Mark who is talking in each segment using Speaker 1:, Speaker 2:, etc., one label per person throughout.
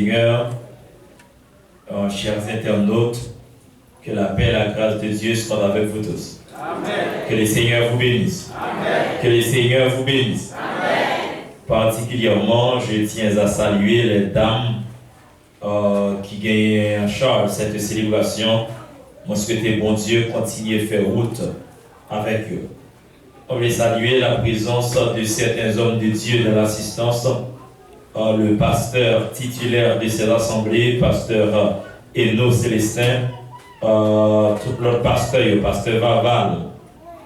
Speaker 1: Seigneur, chers internautes, que la paix et la grâce de Dieu soient avec vous tous. Amen. Que le Seigneur vous bénisse. Amen. Que le Seigneur vous bénisse. Amen. Particulièrement, je tiens à saluer les dames qui gagnent en charge cette célébration. Moi, je souhaite, bon Dieu, continuer à faire route avec eux. On veut saluer la présence de certains hommes de Dieu dans l'assistance. Le pasteur titulaire de cette assemblée, pasteur Eno Célestin, tout l'autre pasteur, pasteur Vaval,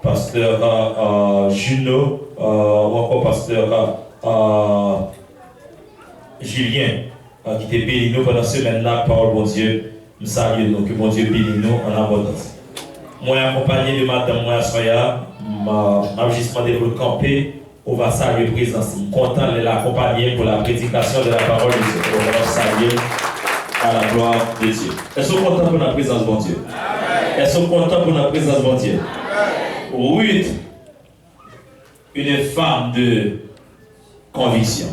Speaker 1: pasteur Juno, ou encore pasteur Julien, qui était béni nous pendant ce semaine-là, par bon Dieu, nous saluons nous, que bon Dieu bénisse nous en abondance. Moi, accompagné de madame moi, Soya, m'a juste demandé de camper. On va saluer présence. Je suis content de l'accompagner pour la prédication de la parole de Dieu. On va saluer à la gloire de Dieu. Est-ce qu'on est content pour la présence de bon Dieu? Est-ce qu'on est content pour la présence de bon Dieu? Ruth, une femme de conviction.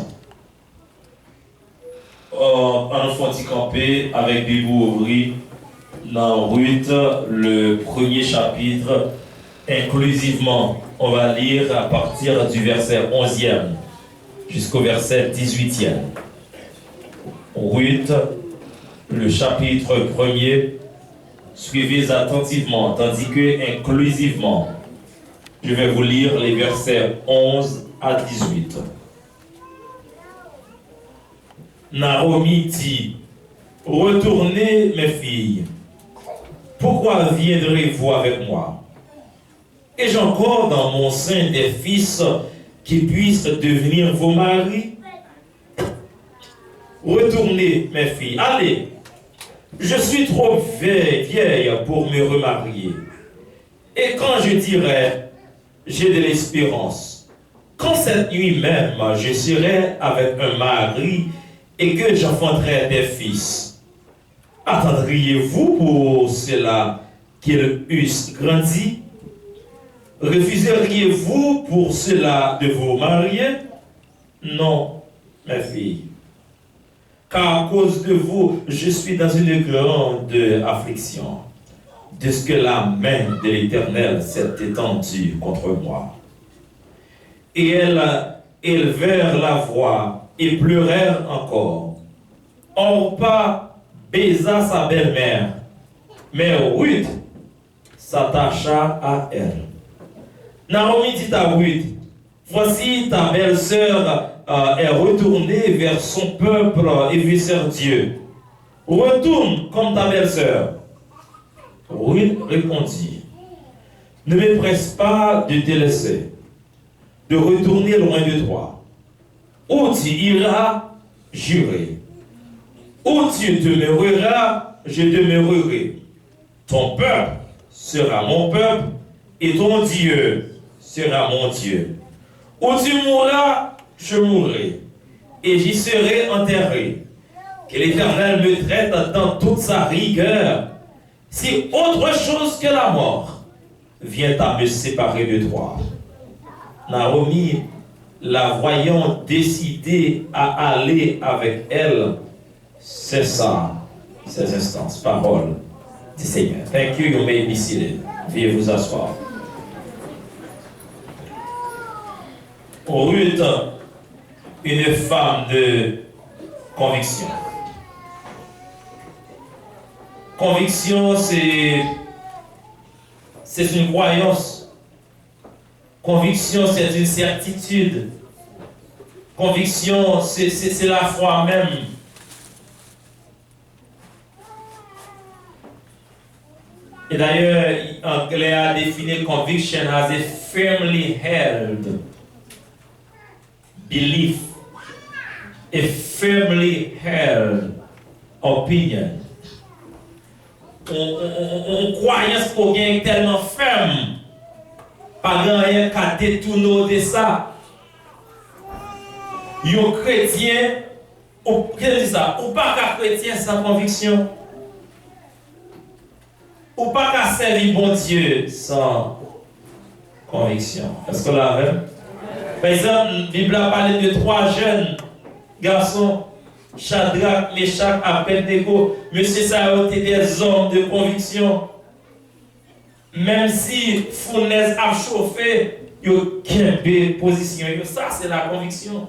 Speaker 1: On va camper avec des bouts ouvris dans Ruth, le premier chapitre, inclusivement. On va lire à partir du verset 11e jusqu'au verset 18e. Ruth, le chapitre 1er, suivez attentivement, tandis que inclusivement, je vais vous lire les versets 11 à 18. Naomi dit, « Retournez, mes filles, pourquoi viendrez-vous avec moi? Ai-je encore dans mon sein des fils qui puissent devenir vos maris? Retournez, mes filles, allez, je suis trop vieille pour me remarier. Et quand je dirai, j'ai de l'espérance, quand cette nuit même je serai avec un mari et que j'enfanterai des fils, attendriez-vous pour cela qu'ils eussent grandi? Refuseriez-vous pour cela de vous marier? Non, mes filles. Car à cause de vous, je suis dans une grande affliction, de ce que la main de l'Éternel s'est étendue contre moi. Et elles élevèrent la voix et pleurèrent encore. Orpa baisa sa belle-mère, mais Ruth s'attacha à elle. Naomi dit à Ruth, voici ta belle-sœur est retournée vers son peuple et vers Dieu. Retourne comme ta belle-sœur. Ruth répondit, ne me presse pas de te laisser, de retourner loin de toi. Où tu iras, j'irai. Où tu demeureras, je demeurerai. Ton peuple sera mon peuple et ton Dieu sera mon Dieu. Où tu mourras, je mourrai, et j'y serai enterré. Que l'Éternel me traite dans toute sa rigueur, si autre chose que la mort vient à me séparer de toi. Naomi, la voyant décidée à aller avec elle, cessa ses instances. Parole du Seigneur. Thank you, you may be seated. Veuillez vous asseoir. Ruth, une femme de conviction. Conviction, c'est une croyance. Conviction, c'est une certitude. Conviction, c'est la foi même. Et d'ailleurs, anglais a défini conviction as a firmly held belief, a firmly held opinion. Une croyance pour gagner tellement ferme, pas rien qu'à détourner de ça. Un chrétien, ou pas qu'un chrétien sans conviction, ou pas qu'à servir bon Dieu sans conviction. Est-ce que là, par exemple, la Bible a parlé de 3 jeunes garçons Shadrach, Meshach, Abednego, monsieur ça a été des hommes de conviction. Même si fournaise a chauffé, il y a une position. Ça, c'est la conviction.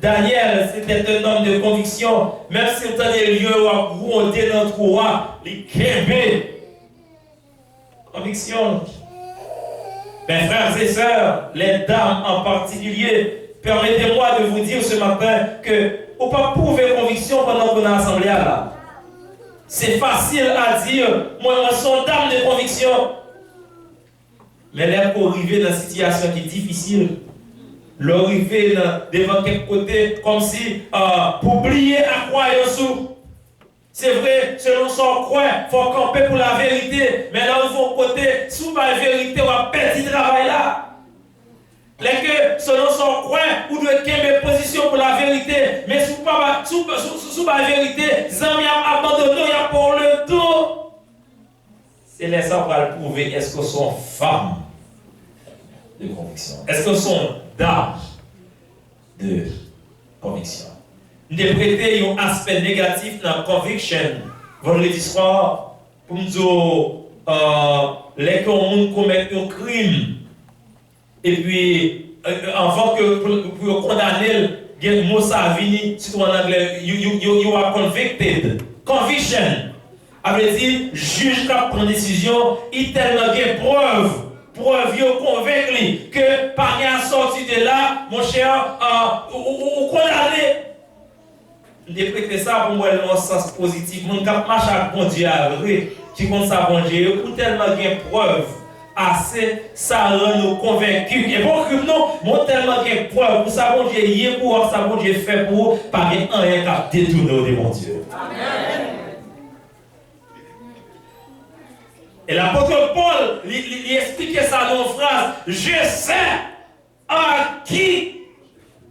Speaker 1: Daniel, c'était un homme de conviction. Même si on a des lieux où on est dans notre roi, il y conviction. Mes frères et sœurs, les dames en particulier, permettez-moi de vous dire ce matin que on ne peut pas prouver conviction pendant qu'on est assemblé là. C'est facile à dire, moi, je suis une dame de conviction. Mais là, pour arriver dans une situation qui est difficile, l'arriver devant quelque côté, comme si, pour oublier la croyance. C'est vrai, selon son coin, il faut camper pour la vérité. Mais là, au fond côté, sous la vérité, on va perdre le travail là. Que selon son coin, ou de quelle position pour la vérité, mais sous la vérité, Zami a abandonné, il y a pour le dos. C'est là ça qu'on va le prouver. Est-ce que sont femmes de conviction? Est-ce que sont dames de conviction? Nous avons prêté un aspect négatif dans la conviction vendredi soir pour nous dire les gens commettent un crime. Et puis, avant que pour condamner, le mot ça vini, surtout en anglais, you are convicted. Conviction. Avait dit, juge qui prend décision, il tellement de preuve convaincu que par rien sorti de là, mon cher, ou condamné. Je prêté ça pour moi dans un sens positif. Mon cap marche à bon Dieu, qui compte ça bon Dieu, ou tellement de preuve. Assez, ça rend nous convaincus. Et bon, non, mon tellement de preuve pour ça, bon Dieu, y est pour ça, bon Dieu, fait pour pas rien qui a détourné de mon Dieu. Amen. Et l'apôtre Paul, il expliquait ça dans une phrase. Je sais à qui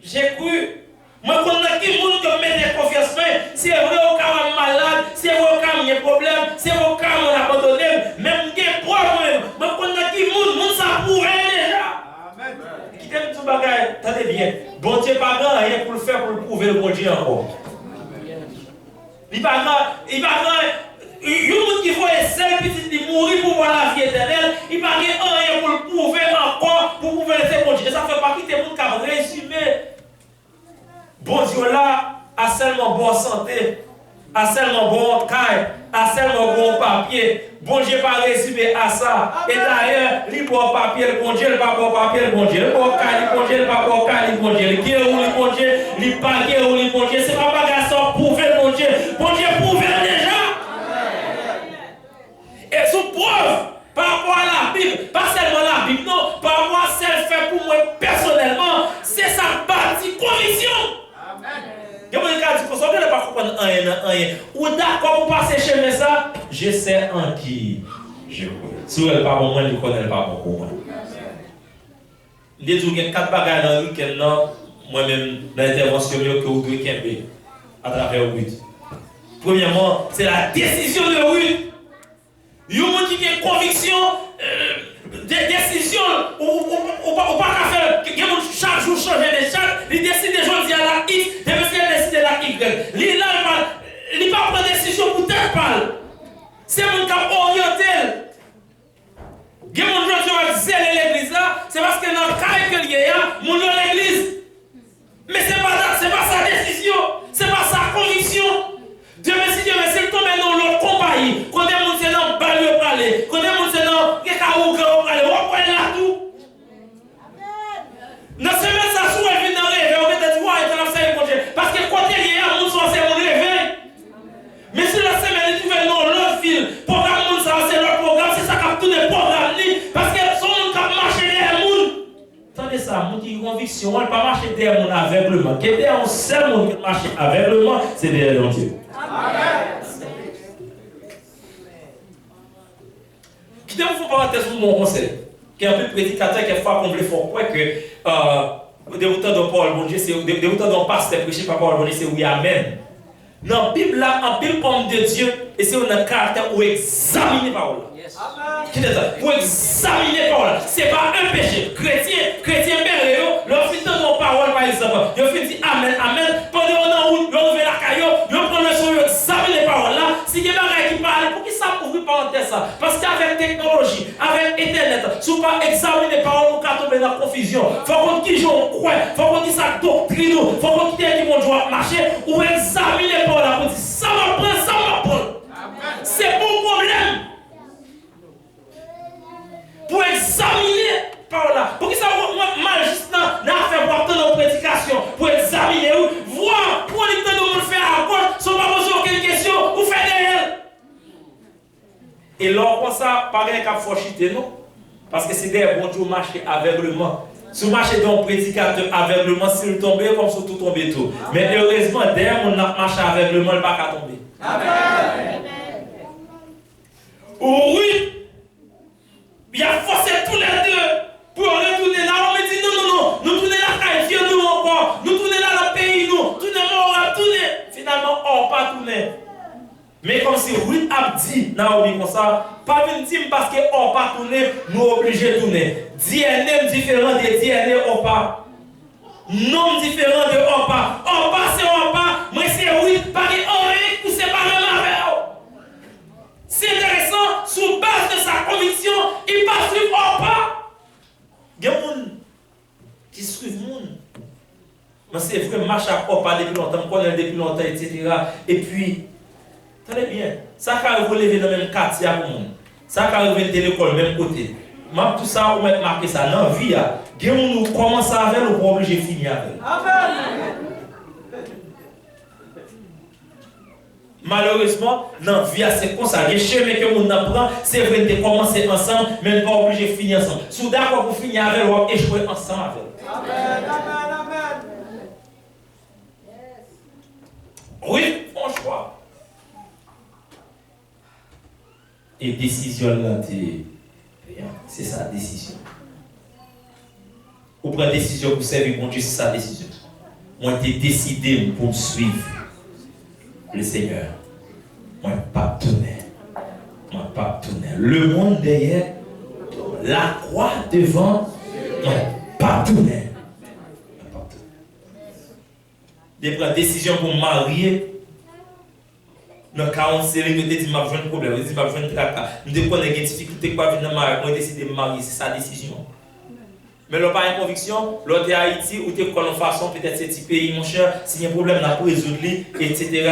Speaker 1: j'ai cru. Moi, quand on a qui monde qui met des confiances, c'est vrai au cas où on est malade, c'est vrai au cas où il y a un problème, c'est vrai au cas où on a abandonné, même des problèmes. Moi, quand on a qui monde ça pourrait déjà. Amen. Qui t'aime tout bagage, attendez bien. Bon Dieu, pas grand rien pour le faire, pour le prouver le bon Dieu encore. Il pas grand, il pas grand. Il y a des gens qui vont essayer de mourir pour voir la vie éternelle. Il pas rien pour le prouver encore, pour prouver le bon Dieu. Ça fait partie des gens qui ont résumé. Bon Dieu là, a seulement bonne santé, a seulement bon caille, a seulement bon papier. Bon Dieu pas résumé à ça. Et d'ailleurs, il bon papier, le bon Dieu, le pas bon papier, le bon Dieu, le bon caille, le bon Dieu, le pas bon caille, le bon Dieu, le guerre ou le bon Dieu, le pas guerre ou le bon Dieu. C'est pas bagage ça prouver le bon Dieu. Bon Dieu prouve déjà. Et sous preuve, par rapport à la Bible, pas seulement la Bible, non, par rapport à celle fait pour moi personnellement, c'est sa bâtie conviction. Je ne peux pas comprendre rien. Ou d'accord pour passer chez moi ça, je sais en qui je crois. Si elle n'est pas bon, je ne connais pas pour moi. Je dis qu'il y a 4 bagages dans le week-end, moi-même, dans l'intervention que vous devez camper à travers Ruth. Premièrement, c'est la décision de Ruth. Il y a des gens qui ont une conviction, des décisions, ou pas qu'à faire, chaque jour changer de chaque, ils décident de choisir la X, de décider la Y. Il n'a pas prendre décision pour telle parle. C'est mon cap orienté. Il y a des gens qui ont zélé l'église là, c'est parce que dans le cas que il y a, mon nom l'église. Mais ce n'est pas sa décision, ce n'est pas sa conviction. Dieu merci, il tombe dans l'autre compagnie. Quand des gens sont dans le balai, quand des gens sont dans le caoutchouc, on va là tout. Non seulement ça soit elle vient dans le réveil, on va te dire, ouais, tu as fait le projet. Parce que quand il y a un monde, c'est mon réveil. Mais si la semaine, tu veux dans l'autre fil, programme, c'est leur programme, c'est ça qui a tout les programmes. Parce que son monde qui a marché derrière le monde. Attendez ça, mon qui conviction, on ne peut pas marcher derrière le monde aveuglement. Qui est derrière un seul monde qui marche aveuglement, c'est derrière le Dieu. Qui te vous parenthèse pour mon conseil, qui est un peu prédicateur, qui est fois qu'on veut faire quoi que des autant de Paul, bon Dieu, c'est des autant de pasteur prêché par Paul, bon Dieu, c'est oui, amen. Dans la Bible, là, en Bible, homme de Dieu, et c'est un caractère où examiner la parole. Qui est ça? Pour examiner la parole. Ce n'est pas un péché. Chrétien, merveilleux, leur fait dans nos paroles, par exemple, ils ont fait dire amen, amen, pendant en route, ils ouvert la caillou, ils prennent le son, ils examinent les paroles là. Si il y a des gens qui parlent, pour qui ça ouvre parenthèse ça? Parce qu'avec technologie, avec Internet, si vous pas examiner les paroles, vous pouvez tomber dans la confusion. Il faut qu'on dise qu'on croit, il faut qu'on dise sa doctrine, il faut qu'on dise qu'ils vont devoir marcher, ou examiner les paroles là, pour dire ça va prendre, ça va prendre. C'est bon problème. Pour examiner par là. Pour que ça mal juste dans faire voir nos prédications. Pour examiner, voir, pour les temps de faire à gauche, sans pas poser aucune question, ou faire derrière. Et lors comme ça, pareil qu'à forchiter, non? Parce que c'est des bons jours marcher aveuglement. Si vous marchez dans un prédicateur aveuglement, si vous tombez, comme si tout tombait tout. Mais heureusement, derrière, on a marché aveuglement, il ne va pas tomber. Amen. Oui. Il a forcé tous les deux pour retourner là. On me dit non, nous tournons là, viens nous encore. Nous tournons là dans le pays, nous. Tournons, on va tourner. Finalement, on va pas tourner. Mais comme si Ruth a dit, Naomi, comme ça, pas une team parce qu'on pas tourner, nous obligés de tourner. DNA différent de DNA, on pas. Nom différent de on pas. On pas, c'est on pas. Moi, c'est Ruth, Paris, on est, c'est pas le avec. C'est intéressant, sous base de sa conviction, il va suivre ou pas. Il y a des gens qui suivent les gens. Mais c'est vrai, marche à pas depuis longtemps, on connaît depuis longtemps, etc. Et puis, tenez bien, ça quand vous levez dans le même quartier pour monde. Ça quand vous venez de l'école, même côté. Même tout ça, vous mettez marqué ça dans la vie. Il y a des gens qui commencent avec, ou pas obligé de finir avec. Amen. Malheureusement, dans la vie, c'est comme ça. Les chemins que nous apprenons, c'est vrai de commencer ensemble, mais pas obligé de finir ensemble. Si vous d'accord pour finir avec, vous allez échouer ensemble avec. Amen, amen, amen. Oui, franchement. Et décision là, c'est sa décision. Vous prenez décision pour servir mon Dieu, c'est sa décision. Moi, j'ai décidé pour suivre le Seigneur. Moi, pas tourner. Moi, pas tourner. Le monde derrière, la croix devant, moi, pas tourner. J'ai pris une décision pour me marier. Dans le cas où on dit que je n'ai un problème, je n'ai pas de tracas. Je n'ai pas de difficulté pour venir marier. Moi, j'ai décidé de me marier, c'est sa décision. Mais l'on pas une conviction, l'autre est Haïti, ou tu es en façon, peut-être c'est petit pays, mon cher, s'il y a un problème, on a pour résoudre, etc.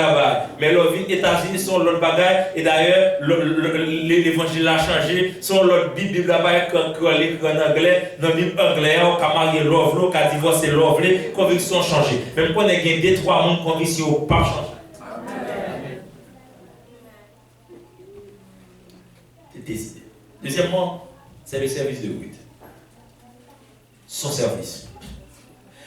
Speaker 1: Mais l'autre vie, États-Unis sont l'autre bagaille, et d'ailleurs, l'évangile a changé, sont l'autre Bible là-bas, quand l'écrit en anglais, dans la Bible anglaise, on a marié l'ouvre, on a divorcé l'ouvre, conviction changée. Même quand on a gagné 2-3 mondes, conviction pas changé. C'est décidé. Deuxièmement, c'est le service de Ruth. Son service.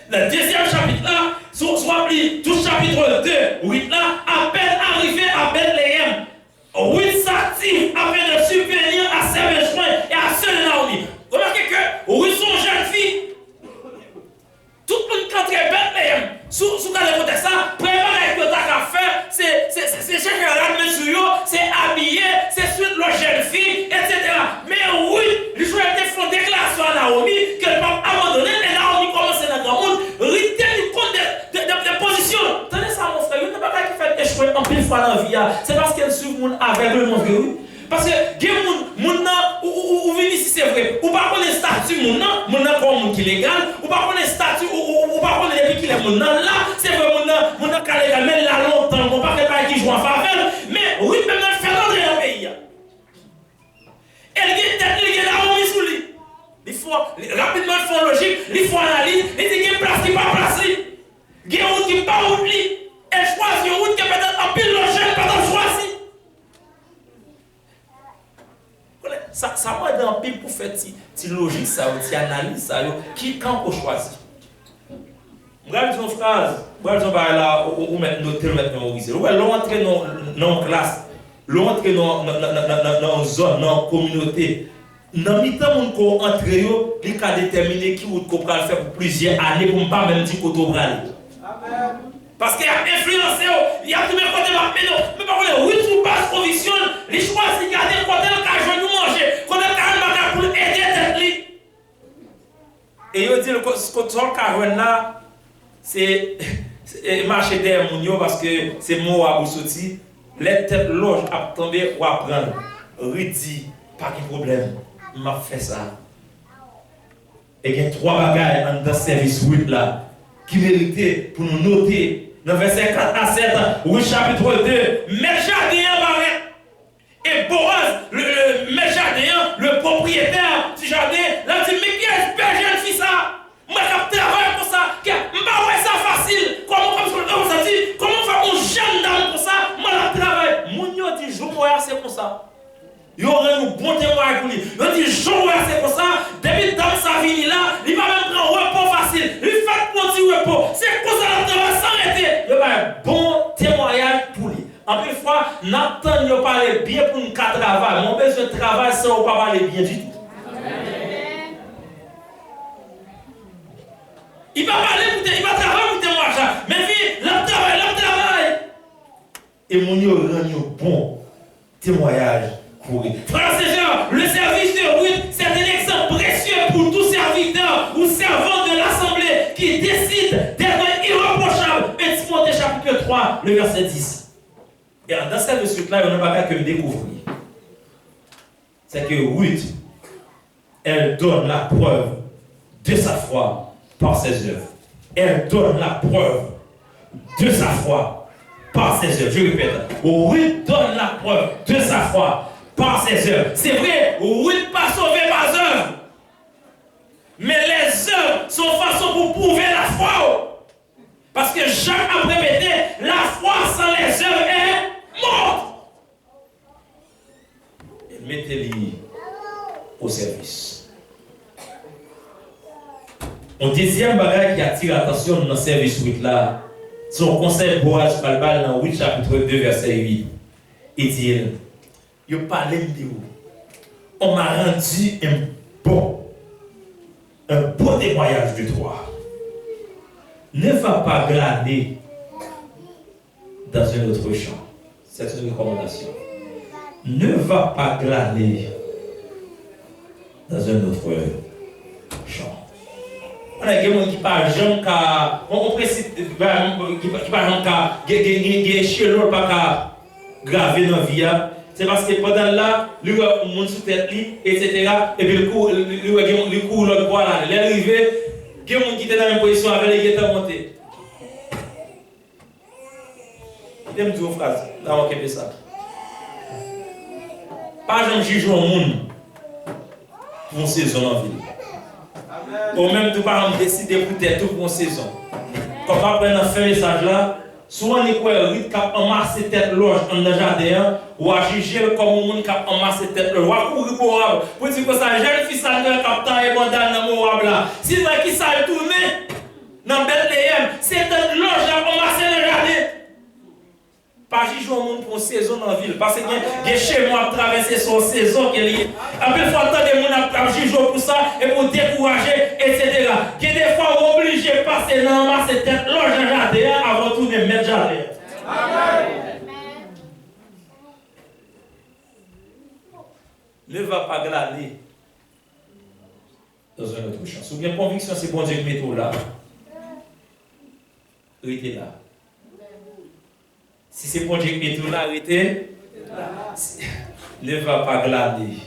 Speaker 1: Le deuxième chapitre là, soit appelé tout chapitre 2, Ruth là, à peine arrivé à Bethléem, Ruth s'active afin de subvenir à ses besoins et à ceux de Naomi. Remarquez que Ruth, son jeune fille, tout le monde quand elle Bethléem, sous le contexte ça, préparer que tu as faire, c'est chercher la mesure, c'est habiller, c'est suivre la jeune fille, etc. Mais Ruth, lui a fait une déclaration à Naomi que le pape abandonné et Naomi commence dans le grand monde, retient compte des positions. Tenez ça, mon frère, il n'y a pas qui fait échouer en pile fois dans la vie. C'est parce qu'elle suit le monde aveuglement, oui. Parce que il y a des gens ou venez ici, c'est vrai. Ou pas connaître statut, mon nom comme monde qui est légal, ou pas connaître statut, ou pas connaître depuis qu'il est mon nom là, c'est vrai, mon nom qui est légal, mais là longtemps, on pas faire qui joue en faveur, mais oui, même elle fait rentrer dans le pays. Elle dit tête, elle a remis sous lui. Il faut rapidement faire logique, il faut analyse, il dit qu'il y a une place qui n'est pas placée. Il y a une route qui n'est pas oubliée. Elle choisit une route qui est peut-être en pile logée, peut-être choisie. Ça m'a dans pile pour faire une logique, une analyse, ça, qui quand on choisit. Je vais dire une phrase, je vais dire là, où mettre mémoriser. L'on entre dans la classe, l'on entre dans une zone, dans une communauté. Dans le temps où on entre, il faut déterminer qui vous pouvez faire pour plusieurs années pour ne pas même dire qu'on doit aller. Parce qu'il y a influencé, il y a tout le côté mais par contre, oui, tout passe conviction, les choix, c'est garder le côté le cas, je vais manger, côté le cas, pour aider tête. Et il dit le côté le cas, là, c'est marcher derrière mon parce que c'est moi à vous sortir. Les têtes loges à tomber ou à prendre. Redi, pas de problème. M'a fait ça. Et il y a 3 bagages dans le service 8 là qui méritaient pour nous noter. Dans verset 4 à 7, oui, chapitre 2, Méchadéen paraît. Et Boaz, le Méchadéen, le propriétaire du jardin, l'a dit, mais qui est-ce que je fais ça? Moi, je travaille pour ça. Je ne ça facile. Comment faire un jeune dame pour ça? Moi, je travaille. Mon Dieu dit, je vais c'est pour ça. Il y aura un bon témoin pour lui. Il dit, je vais c'est pour ça. Depuis dans sa vie là, il va même prendre un repos facile. Il fait pour petit repos. C'est pour ça qu'il va s'arrêter. Il va un bon témoignage pour lui. En plus, fois, Nathan ne parle bien pour nous travailler. Mon besoin de travail, c'est on ne pas parler bien du tout. Il va parler pour il va travailler pour témoignage. Mais puis, l'homme travaille. Et mon Dieu rend un bon témoignage. Frères et sœurs, le service de Ruth, c'est un exemple précieux pour tout serviteur ou servant de l'assemblée qui décide d'être irréprochable. Et Timothée chapitre 3, le verset 10. Et dans cette suite-là, il n'y a pas que me découvrir. C'est que Ruth, elle donne la preuve de sa foi par ses œuvres. Elle donne la preuve de sa foi par ses œuvres. Je répète, Ruth donne la preuve de sa foi par ses œuvres. C'est vrai, Ruth pas sauvé par œuvres. Mais les œuvres sont façon pour prouver la foi. Parce que Jacques a répété, la foi sans les œuvres est morte. Et mettez-les au service. Un deuxième bagage qui attire l'attention dans le service 8 là, c'est un conseil Boaz Balbal dans 8 chapitre 2 verset 8. Il dit, je parlais de vous. On m'a rendu un bon témoignage de toi. Ne va pas glaner dans un autre champ. C'est une recommandation. Ne va pas glaner dans un autre champ. On a des gens qui parlent on précise qui parlent qui échelon pas gravé dans la vie. C'est parce que pendant là, lui a un monde sous tête, etc. Et puis le coup, l'autre bois là, il est arrivé, il y a un monde qui était dans la même position avec les guetteurs montés. Je vais me dire une phrase, là on va ça. Pas jamais juger un monde pour une saison en ville. Ou même tout par exemple décider pour tête pour une saison. Comme après dans ce message là, souvent les Ruth qui a amassé tête loge dans le jardin, ou à juger comme un monde qui a amassé tête loge, ou à courir pour arbre, pour dire que ça jeune fils à deux captant et bandane dans mon arbre là. Si c'est qui ça tourné dans Bethléem, c'est tête loge qui a amassé le jardin. Pas juger un monde pour une saison dans la ville, parce que il y a chez moi à traverser son saison qui est liée. Après, il faut attendre des gens à juger pour ça et pour décourager, etc. Qui des fois obligé de passer dans ma tête loge dans le jardin avant tout de mettre jardin. Amen. Ne va pas glaner dans un autre champ. Si vous avez conviction, c'est bon Dieu qui met tout là. Restez là. Si c'est bon Dieu qui met tout là, arrêtez. Ne va pas glaner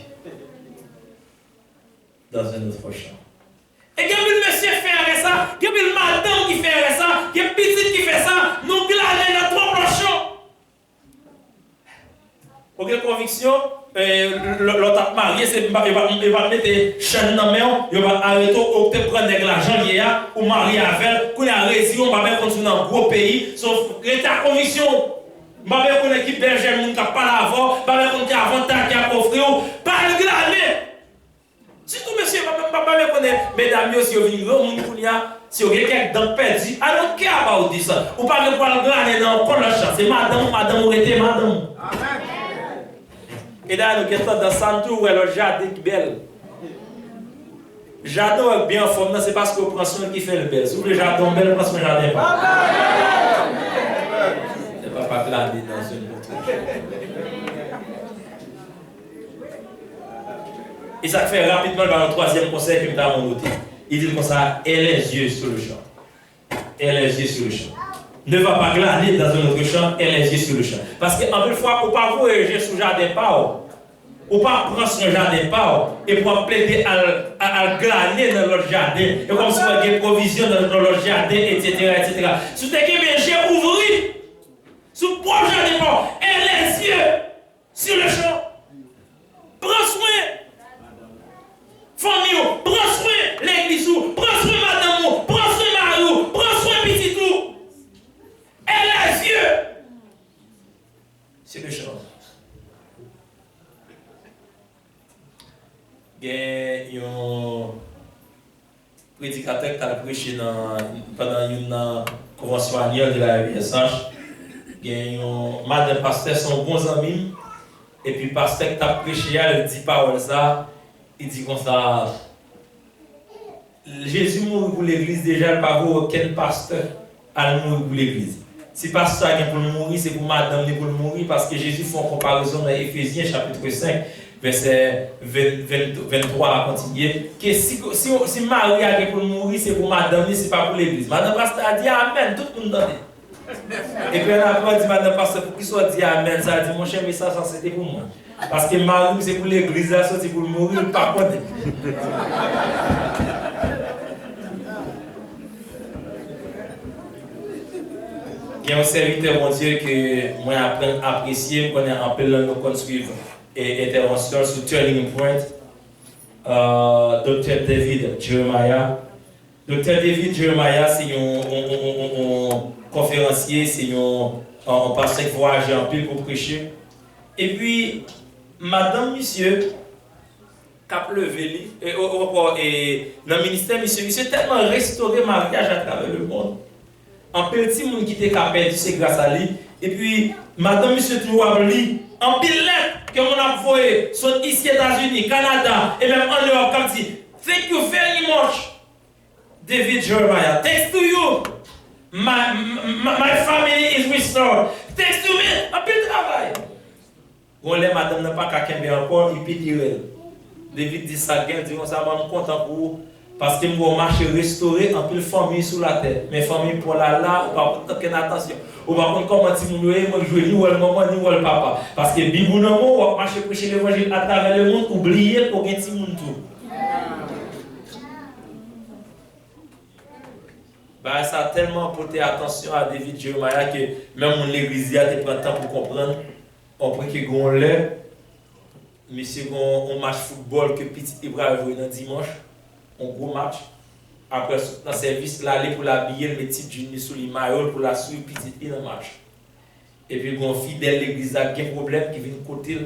Speaker 1: dans un autre champ. Et il y a un monsieur qui fait ça, il y a une madame qui fait ça, il y a une petite qui fait ça, nous glaner dans trois champs. Pour quelle conviction, l'autre marié, il va mettre chaîne dans la main, il va arrêter au prendre l'argent ou marier avec, qu'on a réussi, on va même continuer dans un gros pays, sauf que ta conviction. Je ne sais pas si l'équipe berger qui n'a pas l'avant, je ne sais pas si avantage qui a offert, pas le glaner. Surtout, monsieur, je ne sais pas si mesdames, si vous venez, si vous avez quelqu'un perdu, I don't care about this. Ou pas de le glaner dans le champ. C'est madame, ou était madame. Et là, nous sommes dans Santou, où le jardin qui est belle. Le jardin est bien en forme, c'est parce que vous prenez soin qui fait le bel. Si vous voulez le jardin bel, vous prenez soin du jardin. Ne va pas glaner dans une autre. Et ça fait rapidement dans le troisième conseil que nous avons noté. Il dit comme ça, aie les yeux sur le champ. Aie les yeux sur le champ. ne va pas glaner dans un autre champ et les yeux sur le champ. Parce qu'en une fois, on ne peut pas voyager sur le jardin pas. On ne peut pas prendre son jardin pas et pour plaider à glaner dans l'autre jardin. Et comme si on avait des provisions dans l'autre jardin, etc. Si tu as bien j'ai ouvert, sous le propre jardin pas, et les yeux sur le champ. Prends soin. Famille, prends soin l'église, prends soin madame, prends soin Mario, prends soin petit tout. Et les yeux sur le champ. Il y a un prédicateur qui a prêché pendant une convention annuelle de la RVSH. Il y a un madame pasteur, son bon ami. Et puis, le pasteur qui a prêché, il dit parole ça. Il dit comme ça. Jésus mourit pour l'église déjà, il n'y a pas aucun pasteur à mourir pour l'église. Si le pasteur a pour mourir, c'est pour madame pour mourir parce que Jésus fait une comparaison dans Éphésiens chapitre 5. Verset 23 à continuer, que si Marie a pour mourir, c'est pour madame, c'est pas pour l'église. Madame Pasteur a dit Amen, tout le monde donne. Et puis après, dit Madame Pasteur, pour qu'il soit dit Amen, ça a dit mon cher message, c'était pour moi. Parce que Marie, c'est pour l'église, c'est pour mourir, pas pour Il y a un serviteur, mon Dieu, que moi apprécié, qu'on a appelé nous construire. Et intervention sur Turning Point, Dr. David Jeremiah. Dr. David Jeremiah, c'est un conférencier, c'est un pasteur qui voyage en pile pour prêcher. Et puis, madame, monsieur, cap levé, et dans le ministère, monsieur tellement restauré le mariage à travers le monde. En petit monde qui était perdu, c'est grâce à lui. Et puis, madame, monsieur, toujours à lui. En pile lettre que on a envoyé sont ici aux États-Unis, Canada et même en Europe comme dit thank you very much David Jeremiah, thanks to you my family is restored, thanks to me, en pile travail. On les madame n'a pas qu'à Kembe encore, il peut dire David dit ça, il dit ça, je suis content pour vous. Parce que mon marché restauré en pile famille sous la terre. Mais famille pour là, on va pas prendre attention. On va prendre comment si vous voulez, moi je ni ou le maman ni ou le papa. Parce que Bible non on va marcher prêcher l'évangile à travers le monde, oublier pour gagner tout monde tout. Bah ça a tellement porté attention à David Jeremiah que même mon l'église a pris le temps pour comprendre. On prend que gon l'air. Monsieur on match football que petit Ibrahim joué dans dimanche. Un gros match. Après, dans le service, là, aller pour l'habiller, le petit Junior sous les maillots pour la suivre, petit dans le match. Et puis, il y a un fidèle de l'église qui a un problème, qui vient côté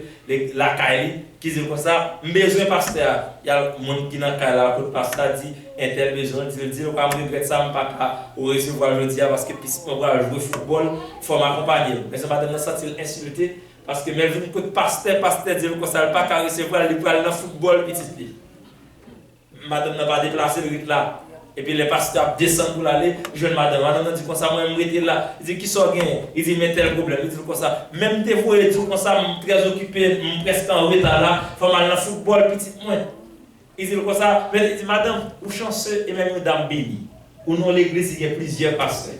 Speaker 1: la caille, qui dit comme ça, besoin pasteur. Il y a un monde qui est dans la caille, le pasteur dit, un tel besoin, il dit, on va me regretter ça, je ne vais pas recevoir aujourd'hui, parce que si on va jouer au football, il faut m'accompagner. Mais ça m'a donné ça, c'est insulté, parce que même le pasteur dit comme ça, il ne va pas recevoir, il va aller dans le football, petit. Madame n'a pas déplacé le rythme là. Et puis les pasteurs descendent pour aller. Jeune madame, madame dit comme ça, moi je me là. Il dit qui sont gagnés. Il dit mais tel problème. Il dit comme ça. Même des fois, il dit comme ça, je suis très occupé, je suis presque en retard là. Il faut aller dans le football petit moins. Il dit comme ça. Mais il dit madame, vous chanceux et même une dame bénie. Ou non l'église, il y a plusieurs pasteurs.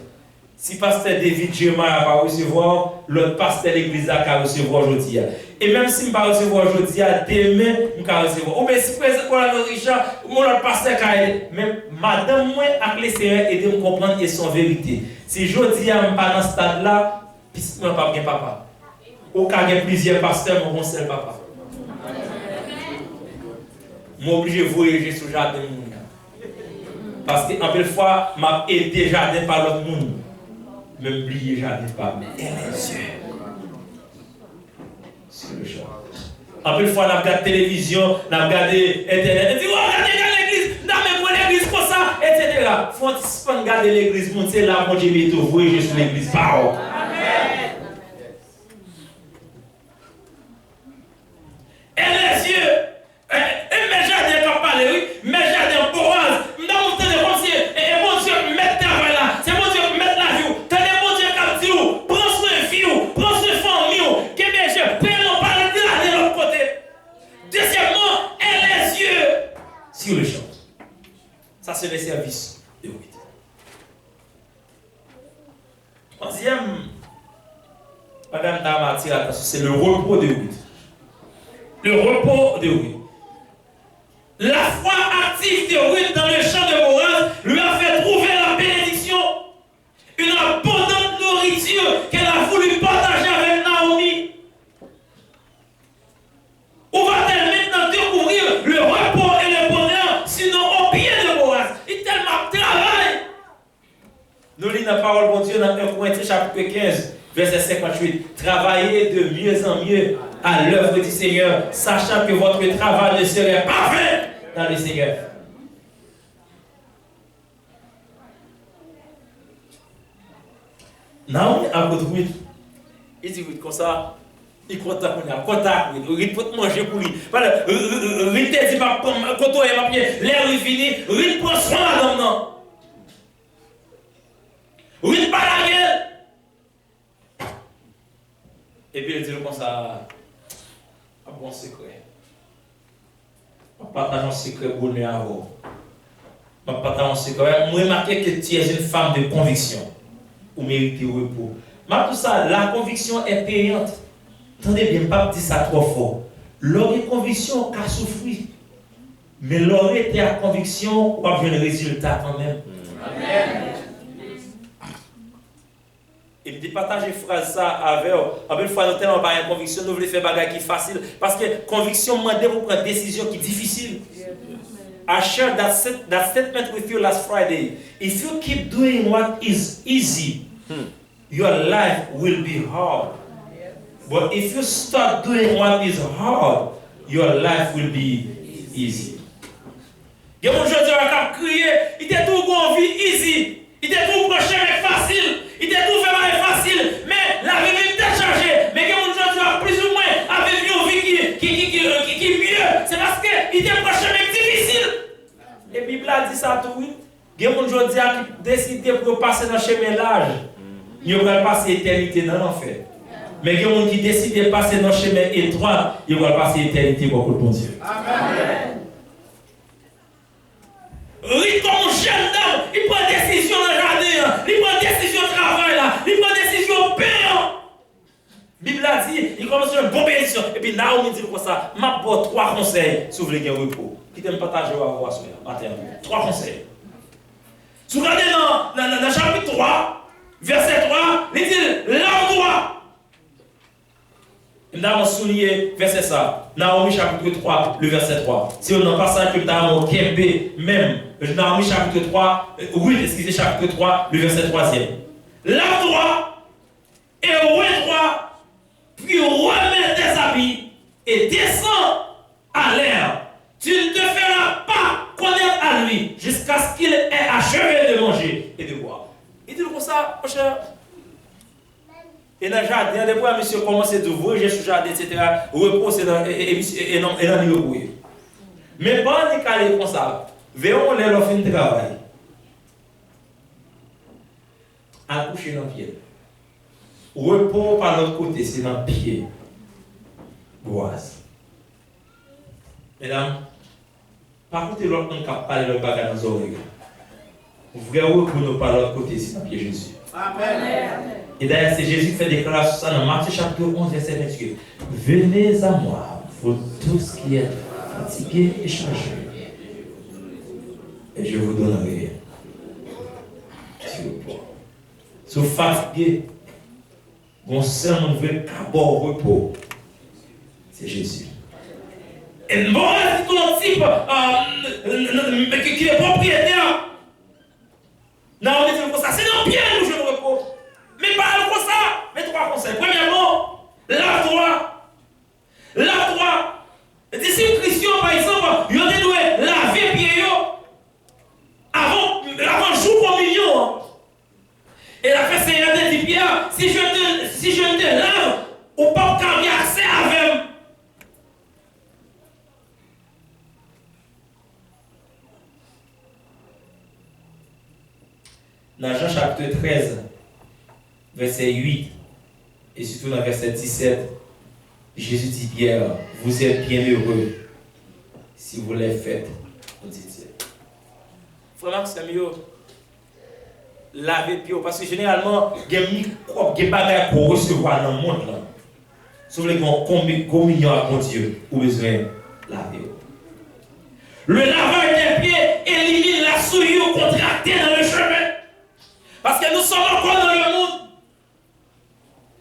Speaker 1: Si pasteur David Jeremiah va recevoir, l'autre pasteur de l'église va recevoir aujourd'hui. Et même si je ne vais pas recevoir aujourd'hui, demain, je vais recevoir. Ou bien si président Richard, mon autre pasteur va mais madame, moi, avec les seigneurs, aider me comprendre et son vérité. Si aujourd'hui, je ne suis pas dans ce stade-là, je ne suis pas bien papa. Ou quand il y a plusieurs pasteurs, mon seul papa. Je suis obligé de voyager sur le jardin. Parce qu'en peu de fois, je suis aidé jardin par l'autre monde. Même oublier jardin par les yeux. Sur le champ. En peu de fois, on a regardé la télévision, on a regardé Internet, on dit, oh, regardez l'église, non, mais moi l'église comme ça, etc. Il faut pas regarder l'église, monter là, mon Dieu, mais tout, voyager sur l'église. Parole. Amen. Et les yeux, et mes jardins qui ont parlé, oui, mes jardins bourrants, dans mon téléphone, et mon Dieu, mettre ta voix là, c'est mon Dieu, mettre la vie, tenez mon Dieu, comme Dieu, prends soin de vie, prends soin de famille, que bien je prenons par de l'autre côté. Deuxièmement, et les yeux sur le champ. Ça, c'est le service de 8. m'a attiré l'attention, c'est le repos de Ruth. Le repos de Ruth. La foi active de Ruth dans le champ de Boaz lui a fait trouver la bénédiction, une abondante nourriture qu'elle a voulu partager avec Naomi. Où va-t-elle maintenant découvrir le repos et le bonheur, sinon au pied de Boaz? Il tellement travaille. Nous lisons la parole de Dieu dans 1 Corinthiens chapitre 15, verset 58. Travaillez de mieux en mieux à l'œuvre du Seigneur, sachant que votre travail ne serait pas fait dans le Seigneur. Naomi a Ruth. Il dit Ruth comme ça. Il compte qu'on a contact, il peut manger pour lui. Il te dit, quand on est ma pied, l'air est fini, il prend soin madame, non. Il pas la gueule. Et puis il dit comme ça, un bon secret. Je partage un secret pour nous avant. Je partage un secret. Moi, remarqué que tu es une femme de conviction. Ou méritez repos. Mais tout ça, la conviction est payante. Attendez bien, pas dire ça trop fort. L'autre conviction qu'a souffert. Mais l'autre était à conviction, ou a vu le résultat quand même. Amen. Et puis, partager phrase ça avec eux. En plus, fois, nous tellement pas une conviction, nous voulons faire bagage qui facile. Parce que conviction, moi, vous prendre une décision qui est difficile. I shared that statement with you last Friday. If you keep doing what is easy, your life will be hard. But if you start doing what is hard, your life will be easy. Il y a des gens qui ont crié, il était tout envie easy, il était tout proche avec facile, il était tout fait facile, mais la vie était changée. Mais il y a des gens qui ont plus ou moins avec une vie qui est mieux, c'est parce qu'il était proche avec difficile. Et la Bible a dit ça tout. Il y a des gens qui décident pour passer dans le chemin large, ils vont passer l'éternité dans l'enfer. Mais il y a des gens qui décident de passer dans le chemin étroit, ils vont passer l'éternité pour le bon Dieu. Amen. Oui, comme un jeune dame, il prend des décisions dans le jardin, il prend des décisions au travail, il prend des décisions au payant. La Bible a dit, il commence une bonne bénédiction. Et puis Naomi dit comme ça, m'a porte 3 conseils si vous voulez qu'il y ait un repos. Qui t'aime partager à vous ce matin. 3 conseils. Si vous regardez dans le chapitre 3, verset 3, il dit, lave-toi. Nous avons souligné verset ça. Naomi chapitre 3, le verset 3. Si on n'a pas ça que nous avons Kembe, même. Naomi chapitre 3, oui, excusez, chapitre 3, le verset 3e. Lave-toi et ouais-toi, puis remets tes habits et descends à l'air. Tu ne te feras pas connaître à lui jusqu'à ce qu'il ait achevé de manger et de boire. Il dit comme ça, mon cher. Et dans le jardin, des fois, monsieur commence à voyager sur le jardin, etc. Reposer et non y repouiller. Mais pas les calés comme ça. Verrons les leur fin de travail. Accoucher dans le pied. Repos par l'autre côté, c'est dans le pied. Boise. Mesdames, par contre, l'autre on ne parler de bagage dans les oreilles. Vrai repos nous par l'autre côté, c'est dans le pied Jésus. Amen. Et d'ailleurs, c'est Jésus qui fait déclaration ça dans Matthieu chapitre 11, verset 28. Venez à moi, vous tous qui êtes fatigués et chargés, et je vous donnerai du repos. Si vous fatigués, bon seul on veut d'abord repos, c'est Jésus. Et bon, c'est ton type qui est propriétaire. Non, on dit comme ça, c'est dans le pied nous je le repos. Mais pas comme ça, mais 3 conseils. Premièrement, lave-toi. Lave-toi. Si un Christian, par exemple, il doit laver pied avant le jour communion. Et la fait Seigneur de dit Pierre, si je te lave, ou pas garder accès avec. Dans Jean chapitre 13, verset 8, et surtout dans verset 17, Jésus dit Pierre, vous êtes bien heureux si vous les faites, dit-il. Vraiment que c'est mieux laver pied, parce que généralement, il y a des microbes, des bagages pour recevoir dans le monde. Si vous voulez qu'on communion avec Dieu, vous avez besoin de laver. Le lavage des pieds élimine la souillure contractée dans le chemin. Parce que nous sommes encore dans le monde.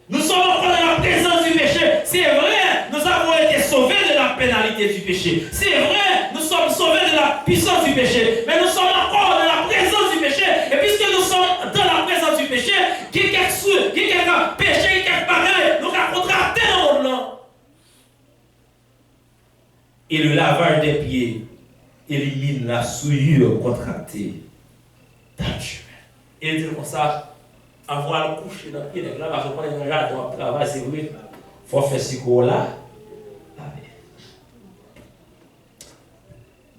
Speaker 1: Nous sommes encore dans la présence du péché. C'est vrai, nous avons été sauvés de la pénalité du péché. C'est vrai, nous sommes sauvés de la puissance du péché. Mais nous sommes encore dans la présence du péché. Et puisque nous sommes dans la présence du péché, il y a quelques péchés, quelques bagailles, nous avons contracté dans le monde. Et le lavage des pieds élimine la souillure contractée dans le chemin. Et il dit comme ça, avoir le coucher dans le pied, là, parce qu'on est dans le jardin, on travaille, c'est vrai, il faut faire ce qu'on là.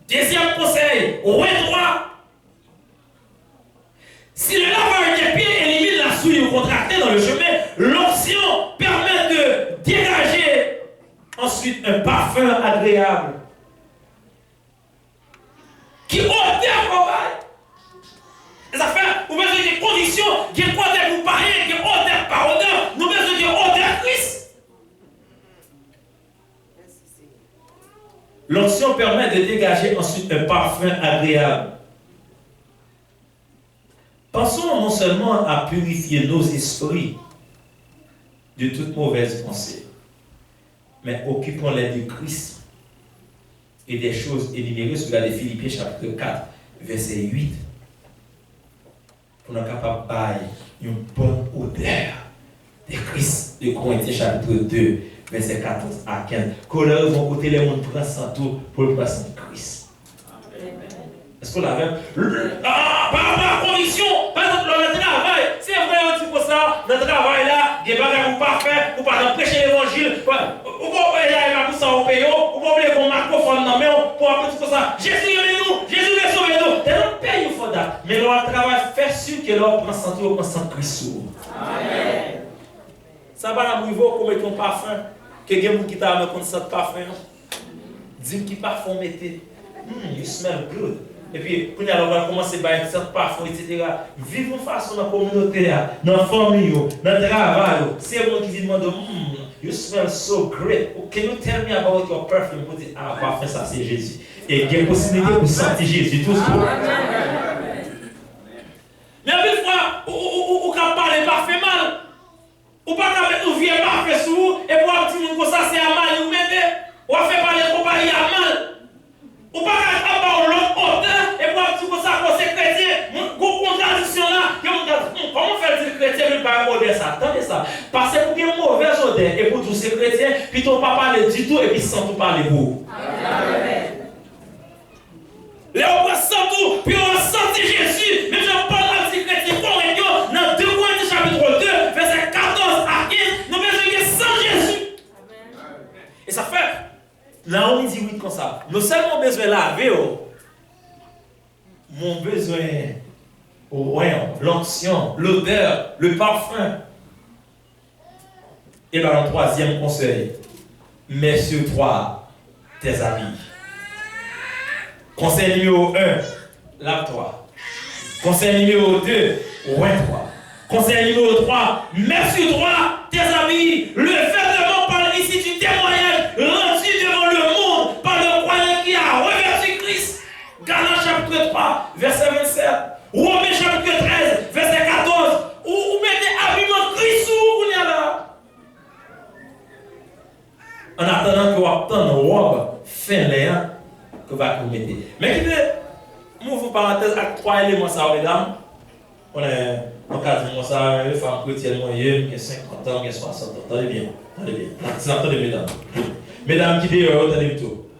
Speaker 1: Deuxième conseil, droit. Si le lavage des pieds élimine la souillure contractée dans le chemin, l'onction permet de dégager ensuite un parfum agréable qui odeur cobaye. Ça fait, nous avons des conditions qui sont odeur pour parler, qui sont odeur par odeur, nous avons des odeur Christ. L'onction permet de dégager ensuite un parfum agréable. Pensons non seulement à purifier nos esprits de toute mauvaise pensée, mais occupons-les du Christ et des choses énumérées sur la Philippiens chapitre 4, verset 8. Pour nous capables de faire une bonne odeur de Christ, de Corinthiens chapitre 2, verset 14 à 15. Que là, vont côté les mondes prennent sans tout pour le passant de Christ. Est-ce qu'on l'avait? Par rapport à la conviction, par exemple, le travail, c'est vrai un petit peu ça, le travail là, il y a des bagages pour pas faire, pour pas prêcher l'évangile, ou pas aller pour ça au pays, ou pas oublier qu'on marque au fond de nos pour un petit peu ça. Jésus est nous, Jésus est sauvé nous. T'es dans le pays, il faut ça. Mais le travail, fait sûr que l'on prend santé, on prend santé Christ. Amen. Ça va la brûler comme ton parfum, que quelqu'un qui t'a amené comme ça de parfum. Dis qui parfum mettez. You smell good. Et puis, quand on va commencer à faire ce parfum, etc., vivre de façon dans la communauté, dans la famille, dans le travail. C'est moi qui demande, you smell so great. Can you tell me about your perfume? Pour dire, ah, parfum, ça c'est Jésus. Et il y a une possibilité pour sentir Jésus, tout ça. Mais une fois, on peut parler parfait mal. On peut pas mettre un vieux parfait sur vous, et pour un petit monde comme ça, c'est à mal, vous mettez. On va faire parler compagnie à mal. On ne peut pas avoir l'autre auteur et pour un petit peu ça, quand c'est chrétien, une contradiction là, comment faire dire chrétien ne pas avoir ça? Attendez ça. Parce que pour qu'il y ait une mauvaise odeur et pour tous ces chrétiens, puis ton papa parle du tout et puis sans tout parler vous. Amen. Là, on va sans tout, puis on va sentir Jésus. Mais je parle à ces chrétiens convaincants dans 2 Corinthiens chapitre 2, verset 14 à 15, nous besoin sans Jésus. Amen. Et ça fait. Là, on dit oui comme ça. Nous seulement besoin de laver, mon besoin, l'onction, l'odeur, le parfum. Et bien, le troisième conseil, mets sur toi tes habits. Conseil numéro 1, lave-toi. Conseil numéro 2, oins-toi. Conseil numéro 3, mets sur toi tes habits. Le vêtement parle ici du témoignage rendu devant le monde par le croyant qui a revêtu Christ. Galates chapitre 3, verset 27. Romains chapitre 13, verset 14. Où mettez habillement Christ où vous y là. En attendant que vous obtenez une robe fin léant que vous mettez. Mais qui veut, m'ouvre parenthèse avec 3 éléments, ça, mesdames. On est en cas de ça, une femme chrétienne moyenne, qui a 50 ans, qui a 60 ans. Attendez bien, attendez bien. Attendez, mesdames. Mesdames qui disent, attendez plutôt.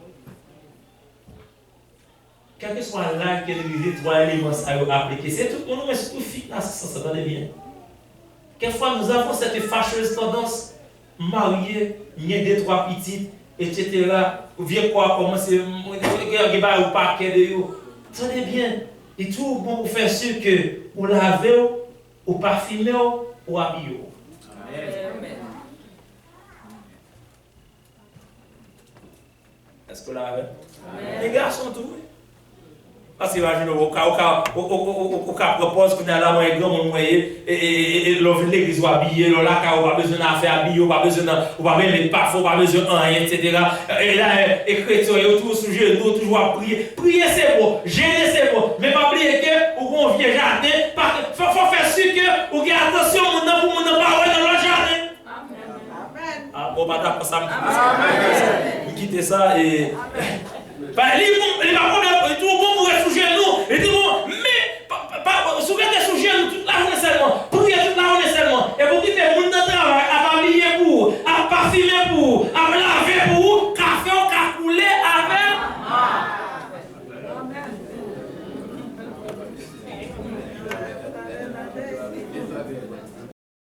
Speaker 1: Quel que soit l'âge que nous 3 éléments à appliquer, c'est tout pour nous, mais surtout fitness, ça, attendez bien. Quelquefois, nous avons cette fâcheuse tendance, marier, mieux 2, 3 petites, etc. Ou bien quoi, commencer, ou paquet de vous. Attendez bien. Et tout bon pour faire sûr que vous lavez, ou parfumez, ou habillez. Amen. Est-ce que vous lavez? Les garçons, tout.
Speaker 2: Parce que imagine, au cas propose qu'on a là, moi, grand monde, et l'église va habiller, là, on n'a pas besoin d'en faire habiller, on n'a pas besoin de mettre pas faux, on n'a pas besoin de rien, etc. Et là, les chrétiens, ils sont toujours sous genoux, toujours à prier. Prier, c'est bon, gérer, c'est bon. Mais pas oublier que, ou qu'on vient jardin, il faut faire sûr que, ou qu'il y a attention, pour mon pas dans le jardin. Amen. Ah, bon, pas d'accord, ça me quitte ça et. Il n'y a pas de problème.